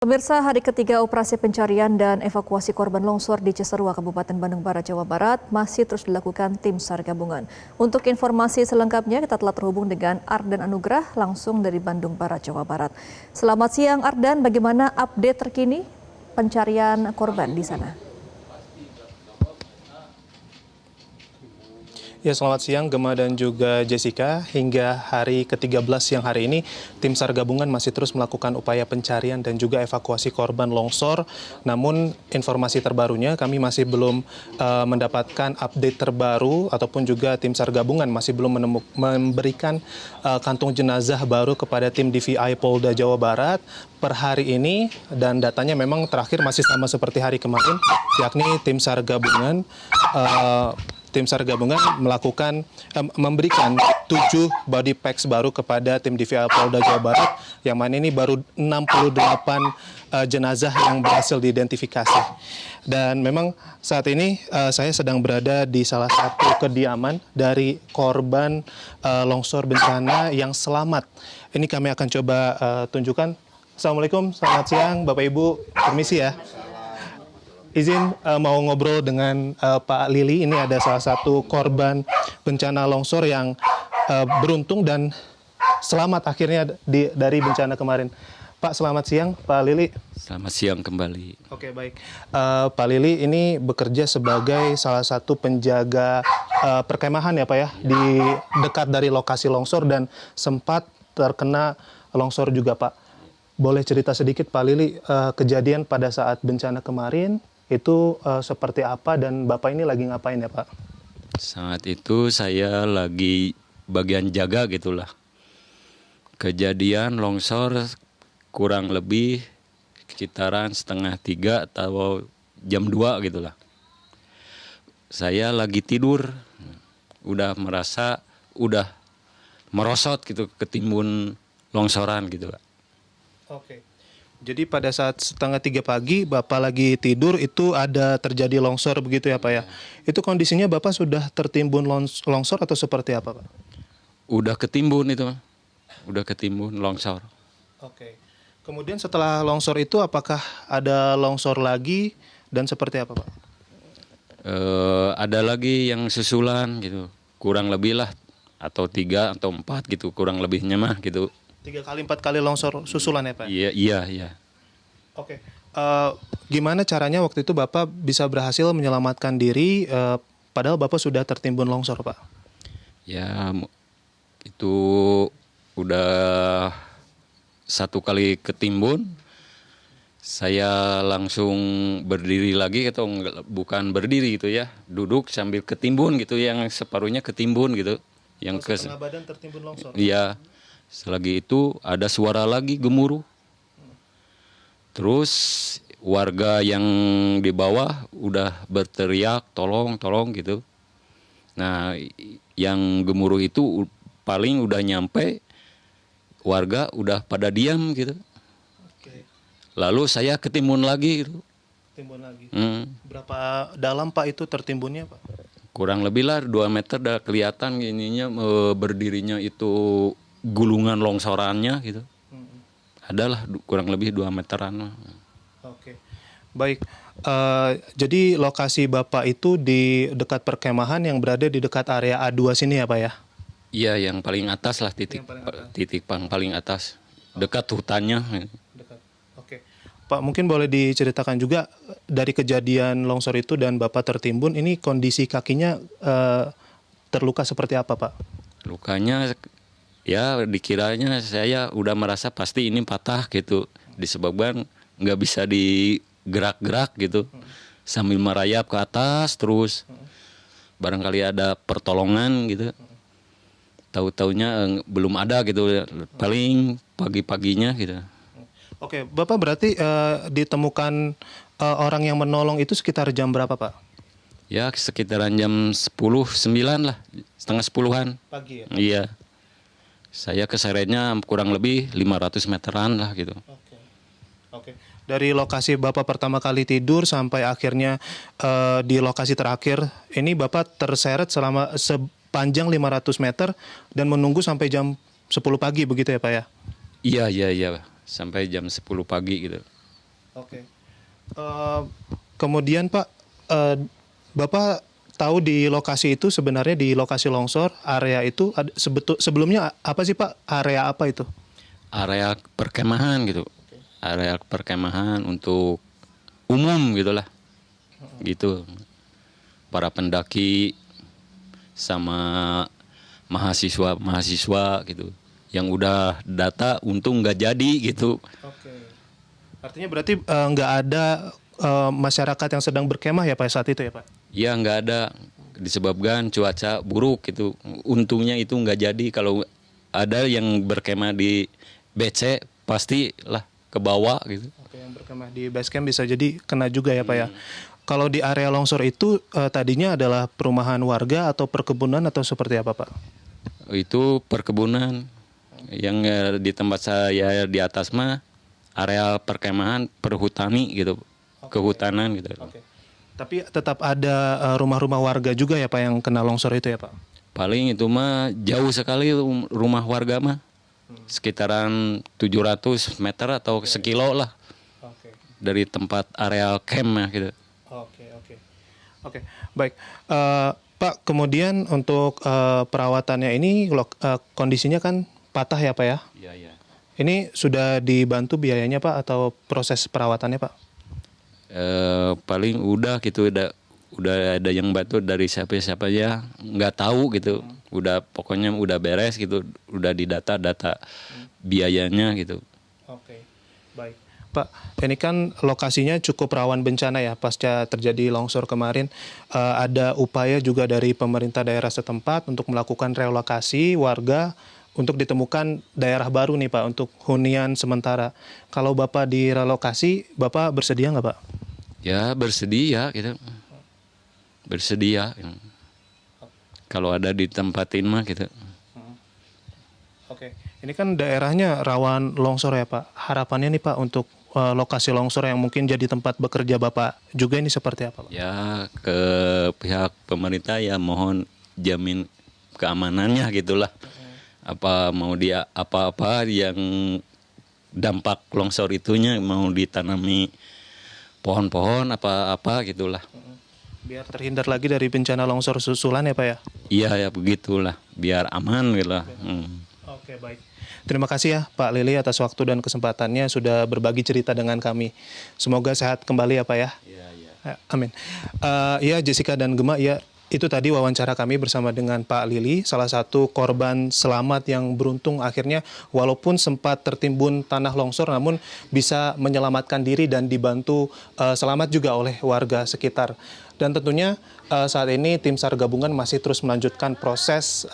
Pemirsa, hari ketiga operasi pencarian dan evakuasi korban longsor di Cisarua, Kabupaten Bandung Barat, Jawa Barat masih terus dilakukan tim SAR gabungan. Untuk informasi selengkapnya kita telah terhubung dengan Ardan Anugrah langsung dari Bandung Barat, Jawa Barat. Selamat siang Ardan, bagaimana update terkini pencarian korban di sana? Ya, selamat siang Gemma dan juga Jessica. Hingga hari ke-13 siang hari ini, tim SAR gabungan masih terus melakukan upaya pencarian dan juga evakuasi korban longsor. Namun informasi terbarunya kami masih belum mendapatkan update terbaru ataupun juga tim SAR gabungan masih belum memberikan kantung jenazah baru kepada tim DVI Polda Jawa Barat per hari ini, dan datanya memang terakhir masih sama seperti hari kemarin, yakni tim SAR gabungan memberikan 7 body packs baru kepada tim DVI Polda Jawa Barat, yang mana ini baru 68 jenazah yang berhasil diidentifikasi. Dan memang saat ini saya sedang berada di salah satu kediaman dari korban longsor bencana yang selamat. Ini kami akan coba tunjukkan. Assalamualaikum, selamat siang Bapak Ibu, permisi ya. Izin mau ngobrol dengan Pak Lili. Ini ada salah satu korban bencana longsor yang beruntung dan selamat akhirnya dari bencana kemarin. Pak, selamat siang Pak Lili. Selamat siang kembali. Oke, baik. Pak Lili ini bekerja sebagai salah satu penjaga perkemahan ya Pak ya, di dekat dari lokasi longsor dan sempat terkena longsor juga Pak. Boleh cerita sedikit Pak Lili, kejadian pada saat bencana kemarin itu seperti apa dan Bapak ini lagi ngapain ya Pak? Saat itu saya lagi bagian jaga gitulah. Kejadian longsor kurang lebih sekitaran 2:30 atau jam 2 gitulah. Saya lagi tidur, udah merasa udah merosot gitu, ketimbun longsoran gitu Pak. Oke. Jadi pada saat 2:30 pagi Bapak lagi tidur itu ada terjadi longsor begitu ya Pak ya? Itu kondisinya Bapak sudah tertimbun longsor atau seperti apa Pak? Udah ketimbun itu, udah ketimbun longsor. Oke. Kemudian setelah longsor itu apakah ada longsor lagi dan seperti apa Pak? Ada lagi yang susulan gitu, kurang lebih lah, atau 3 atau 4 gitu, kurang lebihnya mah gitu. 3 kali 4 kali longsor susulan ya Pak? Iya. Oke. Gimana caranya waktu itu Bapak bisa berhasil menyelamatkan diri padahal Bapak sudah tertimbun longsor Pak? Ya itu udah 1 kali ketimbun, saya langsung berdiri lagi atau bukan berdiri gitu ya, duduk sambil ketimbun gitu, yang separuhnya ketimbun gitu. Yang setengah badan tertimbun longsor? Iya. Selagi itu ada suara lagi gemuruh. Terus warga yang di bawah udah berteriak tolong gitu. Nah, yang gemuruh itu paling udah nyampe, warga udah pada diam gitu. Oke. Lalu saya ketimbun lagi gitu. Timbun lagi. Berapa dalam Pak itu tertimbunnya Pak? Kurang lebih lah 2 meter, udah kelihatan ininya, berdirinya itu gulungan longsorannya gitu. Adalah kurang lebih 2 meteran. Oke, baik. Jadi lokasi Bapak itu di dekat perkemahan yang berada di dekat area A2 sini ya Pak ya? Iya, yang paling atas lah, titik paling atas, dekat hutannya. Dekat. Oke, Pak mungkin boleh diceritakan juga dari kejadian longsor itu dan Bapak tertimbun, ini kondisi kakinya terluka seperti apa Pak? Lukanya ya dikiranya saya udah merasa pasti ini patah gitu, disebabkan nggak bisa digerak-gerak gitu, sambil merayap ke atas terus, barangkali ada pertolongan gitu. Tahu-taunya belum ada gitu, paling pagi-paginya gitu. Oke, Bapak berarti ditemukan orang yang menolong itu sekitar jam berapa Pak? Ya sekitaran jam 10:09 lah, setengah 10-an. Pagi ya? Iya. Saya keseretnya kurang lebih 500 meteran lah gitu. Oke. Dari lokasi Bapak pertama kali tidur sampai akhirnya di lokasi terakhir, ini Bapak terseret selama sepanjang 500 meter dan menunggu sampai jam 10 pagi begitu ya Pak ya? Iya. Sampai jam 10 pagi gitu. Oke. Kemudian Pak, Bapak tahu di lokasi itu sebenarnya di lokasi longsor area itu sebelumnya apa sih Pak? Area apa itu? Area perkemahan gitu. Area perkemahan untuk umum gitulah. Gitu. Para pendaki sama mahasiswa gitu. Yang udah data untung nggak jadi gitu. Oke. Artinya berarti nggak ada masyarakat yang sedang berkemah ya Pak saat itu ya Pak? Ya nggak ada, disebabkan cuaca buruk gitu. Untungnya itu nggak jadi. Kalau ada yang berkemah di BC pastilah ke bawah gitu. Oke, yang berkemah di base camp bisa jadi kena juga ya Pak ya. Kalau di area longsor itu tadinya adalah perumahan warga atau perkebunan atau seperti apa Pak? Itu perkebunan. Yang di tempat saya di atas mah area perkemahan perhutani gitu. Kehutanan gitu. Oke. Tapi tetap ada rumah-rumah warga juga ya Pak yang kena longsor itu ya Pak? Paling itu mah jauh sekali rumah warga mah. Sekitaran 700 meter atau sekilo lah Oke. dari tempat area camp gitu. Oke, baik. Pak, kemudian untuk perawatannya ini kondisinya kan patah ya Pak ya? Iya, iya. Ini sudah dibantu biayanya Pak atau proses perawatannya Pak? Paling udah gitu udah ada yang bantu dari siapa ya nggak tahu gitu. Udah pokoknya udah beres gitu, udah didata biayanya gitu. Oke, baik. Pak, ini kan lokasinya cukup rawan bencana ya pasca terjadi longsor kemarin. Ada upaya juga dari pemerintah daerah setempat untuk melakukan relokasi warga untuk ditemukan daerah baru nih Pak untuk hunian sementara. Kalau Bapak direlokasi, Bapak bersedia nggak Pak? Ya bersedia gitu. Bersedia. Kalau ada ditempatin mah gitu. Oke, ini kan daerahnya rawan longsor ya Pak. Harapannya nih Pak untuk lokasi longsor yang mungkin jadi tempat bekerja Bapak juga ini seperti apa Pak? Ya ke pihak pemerintah ya mohon jamin keamanannya gitulah. Apa mau dia apa-apa yang dampak longsor itunya mau ditanami pohon-pohon apa-apa gitulah. Biar terhindar lagi dari bencana longsor susulan ya Pak ya? Iya ya begitulah biar aman gitu lah. Oke, baik. Terima kasih ya Pak Lili atas waktu dan kesempatannya sudah berbagi cerita dengan kami. Semoga sehat kembali ya Pak ya. Iya, iya. Amin. Ya Jessica dan Gema, ya itu tadi wawancara kami bersama dengan Pak Lili, salah satu korban selamat yang beruntung akhirnya walaupun sempat tertimbun tanah longsor namun bisa menyelamatkan diri dan dibantu selamat juga oleh warga sekitar. Dan tentunya saat ini tim SAR gabungan masih terus melanjutkan proses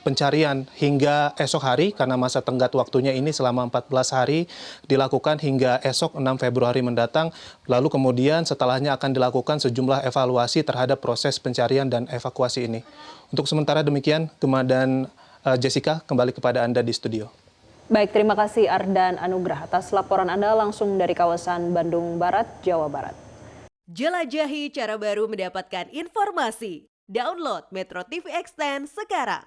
pencarian hingga esok hari karena masa tenggat waktunya ini selama 14 hari dilakukan hingga esok 6 Februari mendatang. Lalu kemudian setelahnya akan dilakukan sejumlah evaluasi terhadap proses pencarian dan evakuasi ini. Untuk sementara demikian, Gema dan Jessica kembali kepada Anda di studio. Baik, terima kasih Ardan Anugrah atas laporan Anda langsung dari kawasan Bandung Barat, Jawa Barat. Jelajahi cara baru mendapatkan informasi. Download Metro TV Extend sekarang.